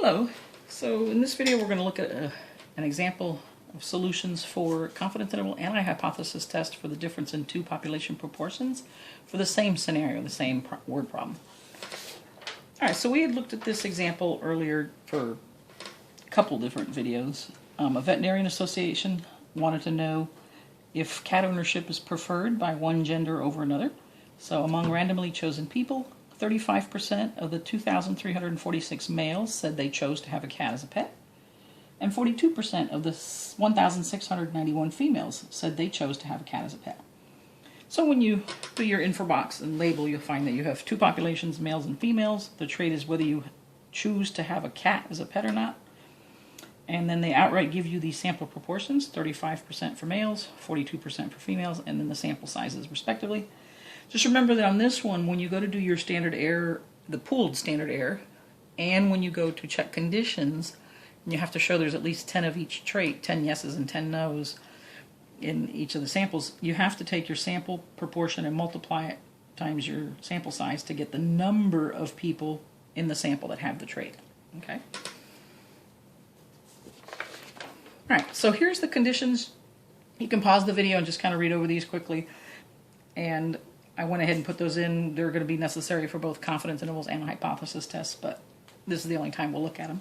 Hello. So in this video we're going to look at an example of solutions for confidence interval anti-hypothesis test for the difference in two population proportions for the same scenario, the same word problem. Alright, so we had looked at this example earlier for a couple different videos. A veterinarian association wanted to know if cat ownership is preferred by one gender over another. So among randomly chosen people, 35% of the 2,346 males said they chose to have a cat as a pet, and 42% of the 1,691 females said they chose to have a cat as a pet. So when you do your info box and label, you'll find that you have two populations, males and females. The trait is whether you choose to have a cat as a pet or not. And then they outright give you the sample proportions, 35% for males, 42% for females, and then the sample sizes respectively. Just remember that on this one, when you go to do your standard error, the pooled standard error, and when you go to check conditions, and you have to show there's at least 10 of each trait, 10 yeses and 10 nos in each of the samples, you have to take your sample proportion and multiply it times your sample size to get the number of people in the sample that have the trait. Okay? Alright, so here's the conditions. You can pause the video and just kind of read over these quickly. And I went ahead and put those in. They're going to be necessary for both confidence intervals and hypothesis tests, but this is the only time we'll look at them.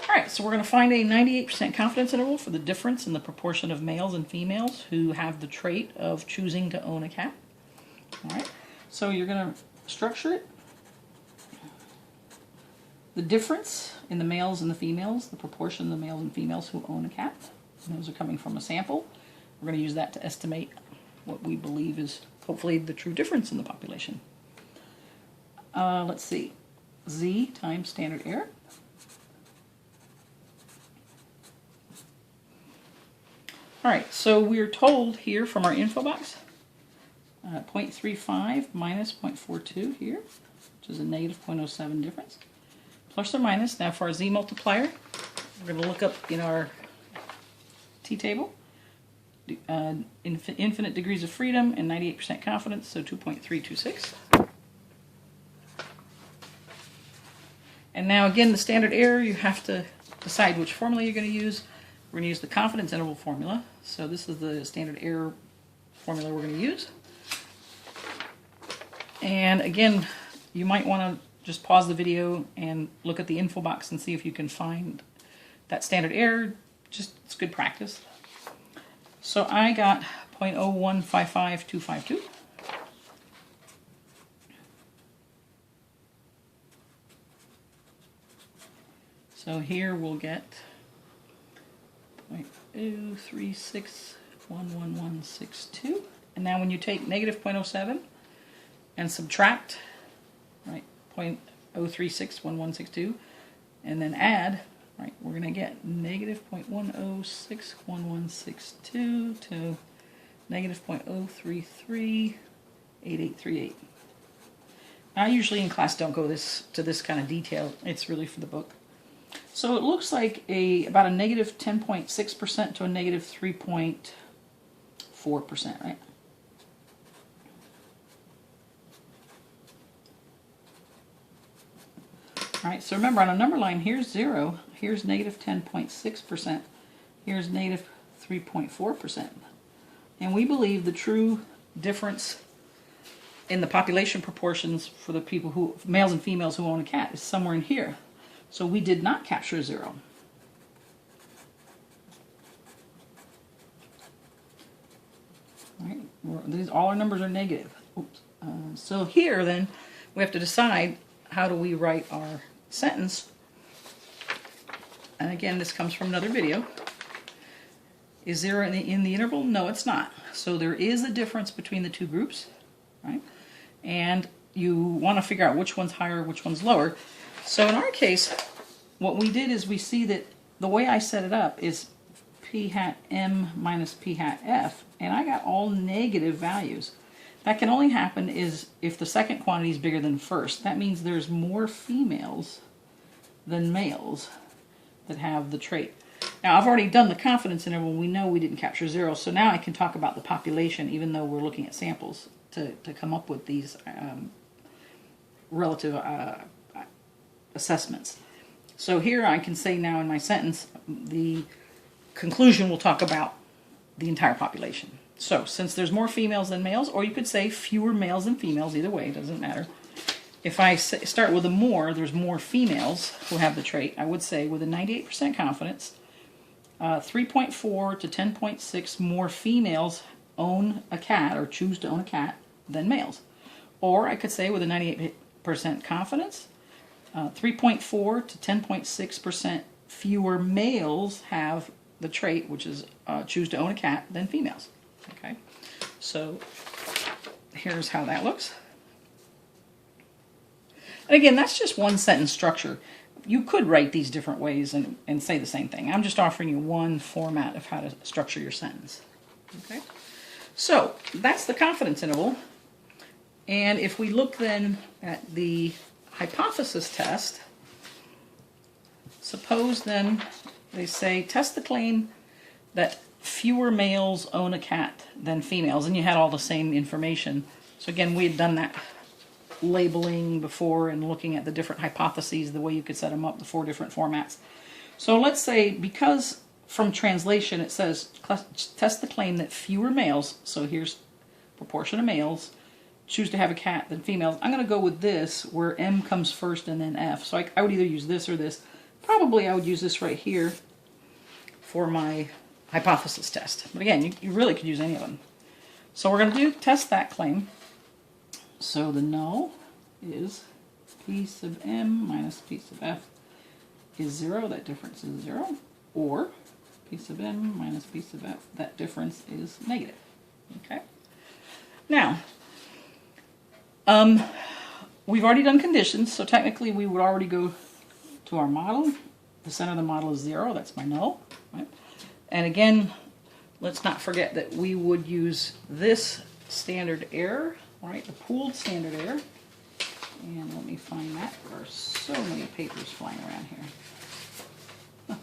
Alright, so we're going to find a 98% confidence interval for the difference in the proportion of males and females who have the trait of choosing to own a cat. Alright, so you're going to structure it. The difference in the males and the females, the proportion of the males and females who own a cat. And those are coming from a sample. We're going to use that to estimate what we believe is hopefully the true difference in the population. Let's see. Z times standard error. Alright, so we're told here from our info box, 0.35 minus 0.42 here, which is a negative 0.07 difference. Plus or minus. Now for our Z multiplier, we're going to look up in our t-table. Infinite degrees of freedom and 98% confidence, so 2.326. And now again, the standard error, you have to decide which formula you're going to use. We're going to use the confidence interval formula. So this is the standard error formula we're going to use. And again, you might want to just pause the video and look at the info box and see if you can find that standard error. Just, it's good practice. So I got 0.0155252. So here we'll get 0.0361162. And now when you take negative 0.07 and subtract, right, 0.0361162, and then add, right, we're going to get negative 0.1061162 to negative 0.0338838. Now, I usually in class don't go to this kind of detail. It's really for the book. So it looks like about a negative 10.6% to a negative 3.4%, right? Alright, so remember on a number line, here's 0, here's negative 10.6%, here's negative 3.4%. And we believe the true difference in the population proportions for the people who, males and females who own a cat, is somewhere in here. So we did not capture 0. Right? All our numbers are negative. Oops. So here then, we have to decide how do we write our sentence. And again, this comes from another video. Is 0 in the interval? No, it's not. So there is a difference between the two groups, right? And you want to figure out which one's higher, which one's lower. So in our case, what we did is we see that the way I set it up is p hat m minus p hat f, and I got all negative values. That can only happen is if the second quantity is bigger than the first. That means there's more females than males that have the trait. Now I've already done the confidence interval. We know we didn't capture 0, so now I can talk about the population even though we're looking at samples to come up with these relative assessments. So here I can say now in my sentence, the conclusion will talk about the entire population. So since there's more females than males, or you could say fewer males than females, either way, it doesn't matter. If I start with a more, there's more females who have the trait, I would say with a 98% confidence, 3.4 to 10.6 more females own a cat or choose to own a cat than males. Or I could say with a 98% confidence, 3.4 to 10.6% fewer males have the trait, which is choose to own a cat, than females. Okay, so here's how that looks. And again, that's just one sentence structure. You could write these different ways and say the same thing. I'm just offering you one format of how to structure your sentence. Okay, so that's the confidence interval. And if we look then at the hypothesis test, suppose then they say test the claim that fewer males own a cat than females, and you had all the same information. So again, we had done that labeling before and looking at the different hypotheses, the way you could set them up, the 4 different formats. So let's say, because from translation it says test the claim that fewer males, so here's proportion of males, choose to have a cat than females. I'm going to go with this, where M comes first and then F. So I would either use this or this. Probably I would use this right here for my hypothesis test. But again, you really could use any of them. So we're going to test that claim. So the null is P sub M minus P sub F is 0. That difference is 0. Or P sub M minus P sub F, that difference is negative. Okay. Now, we've already done conditions, so technically we would already go to our model. The center of the model is 0. That's my null. Right? And again, let's not forget that we would use this standard error, right? The pooled standard error. And let me find that. There are so many papers flying around here.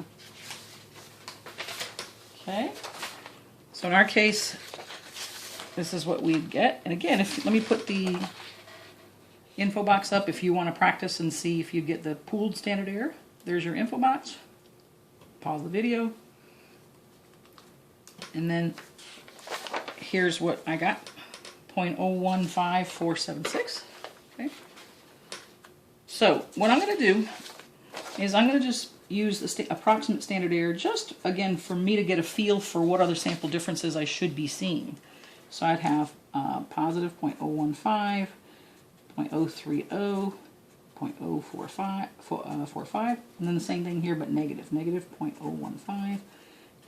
Okay. So in our case, this is what we'd get. And again, let me put the info box up if you want to practice and see if you get the pooled standard error. There's your info box. Pause the video. And then here's what I got. 0.015476. Okay. So what I'm going to do is I'm going to just use the approximate standard error, just again for me to get a feel for what other sample differences I should be seeing. So I'd have positive 0.015, 0.030, 0.045, and then the same thing here, but negative. Negative 0.015,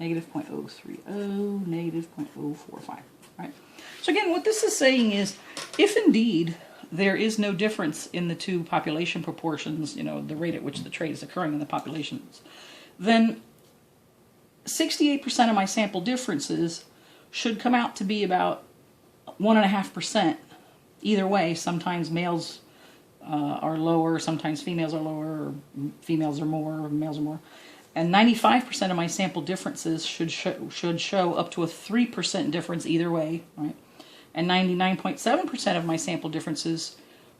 negative 0.030, negative 0.045. Right? So again, what this is saying is, if indeed there is no difference in the two population proportions, you know, the rate at which the trait is occurring in the populations, then 68% of my sample differences should come out to be about 1.5%. Either way, sometimes males are lower, sometimes females are lower, or females are more, or males are more. And 95% of my sample differences should show up to a 3% difference either way, right? And 99.7% of my sample differences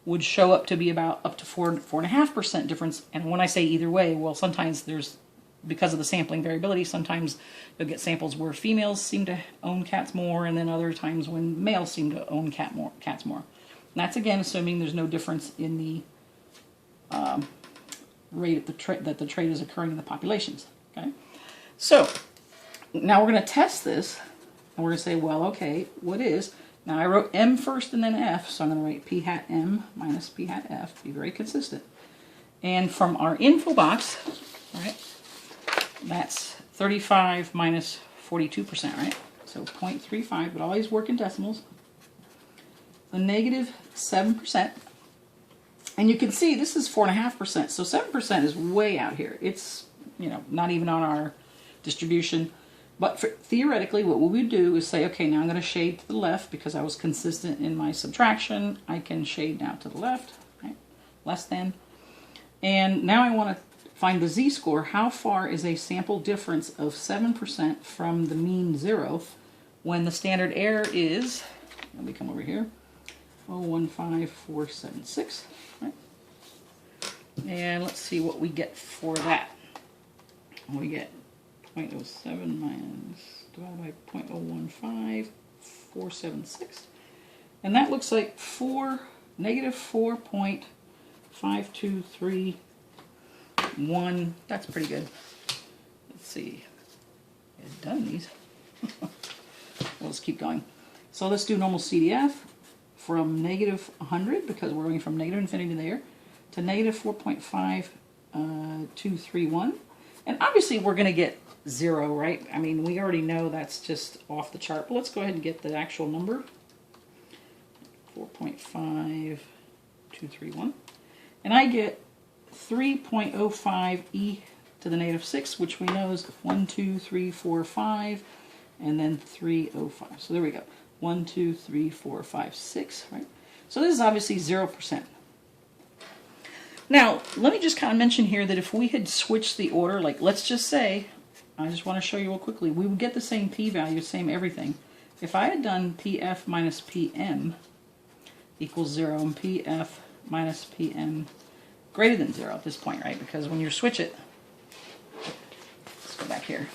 would show up to be about up to 4.5% difference. And when I say either way, well, sometimes there's, because of the sampling variability, sometimes you'll get samples where females seem to own cats more, and then other times when males seem to own cats more. And that's again assuming there's no difference in the rate at that the trait is occurring in the populations. Okay, so now we're going to test this, and we're going to say, well, okay, what is? Now I wrote M first and then F, so I'm going to write P hat M minus P hat F. Be very consistent. And from our info box, right? That's 35 minus 42%, right? So 0.35, but always work in decimals. A negative 7%. And you can see this is 4.5%. So 7% is way out here. It's, you know, not even on our distribution. But theoretically, what we would do is say, okay, now I'm going to shade to the left because I was consistent in my subtraction. I can shade now to the left, right? Less than. And now I want to find the z-score. How far is a sample difference of 7% from the mean 0 when the standard error is, let me come over here, 0.15476. Right? And let's see what we get for that. We get 0.07 minus divided by 0.015, 476. And that looks like negative 4.5231. That's pretty good. Let's see. I've done these. We'll just keep going. So let's do normal CDF from negative 100, because we're going from negative infinity there, to negative 4.5231. And obviously we're going to get 0, right? I mean, we already know that's just off the chart. But let's go ahead and get the actual number. 4.5231. And I get 3.05 e to the negative 6, which we know is 1, 2, 3, 4, 5, and then 305. So there we go. 1, 2, 3, 4, 5, 6, right? So this is obviously 0%. Now, let me just kind of mention here that if we had switched the order, like let's just say, I just want to show you real quickly, we would get the same p-value, same everything. If I had done pf minus pm equals 0 and pf minus pm greater than 0 at this point, right? Because when you switch it, let's go back here,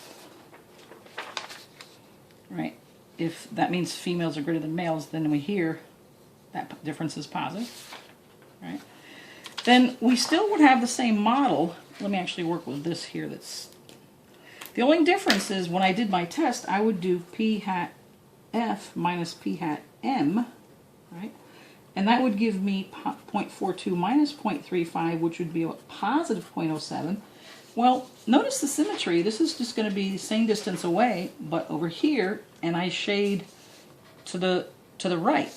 right? If that means females are greater than males, then we hear that difference is positive, right? Then we still would have the same model. Let me actually work with this here. That's the only difference is when I did my test, I would do p hat f minus p hat m, right? And that would give me 0.42 minus 0.35, which would be a positive 0.07. Well, notice the symmetry. This is just going to be the same distance away, but over here, and I shade to the right.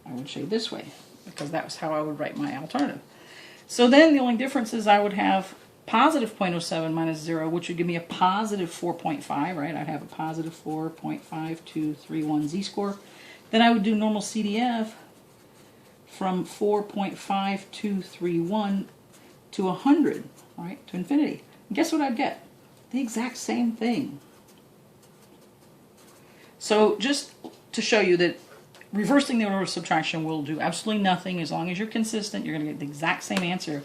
I would shade this way, because that was how I would write my alternative. So then the only difference is I would have positive 0.07 minus 0, which would give me a positive 4.5, right? I'd have a positive 4.5231 z-score. Then I would do normal CDF from 4.5231 to 100, right, to infinity. And guess what I'd get? The exact same thing. So just to show you that reversing the order of subtraction will do absolutely nothing. As long as you're consistent, you're going to get the exact same answer.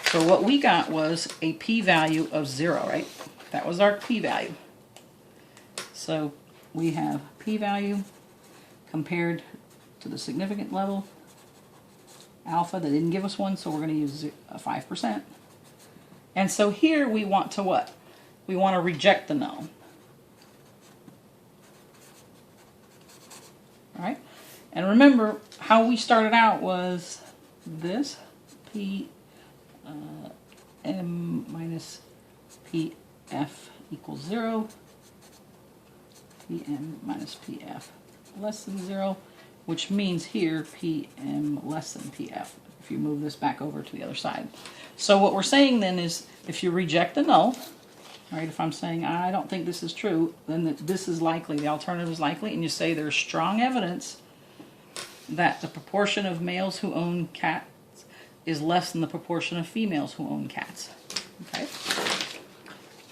So what we got was a p-value of 0, right? That was our p-value. So we have p-value compared to the significant level, alpha. They didn't give us one, so we're going to use 5%. And so here we want to what? We want to reject the null. All right? And remember, how we started out was this, p m minus pf equals 0, pm minus pf less than 0, which means here pm less than pf, if you move this back over to the other side. So what we're saying then is, if you reject the null, right, if I'm saying I don't think this is true, then this is likely, the alternative is likely, and you say there's strong evidence that the proportion of males who own cats is less than the proportion of females who own cats. Okay?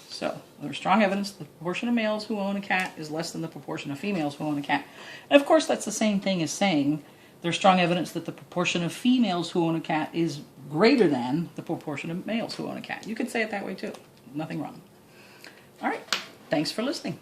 So, there's strong evidence the proportion of males who own a cat is less than the proportion of females who own a cat. And of course, that's the same thing as saying there's strong evidence that the proportion of females who own a cat is greater than the proportion of males who own a cat. You could say it that way too. Nothing wrong. All right. Thanks for listening.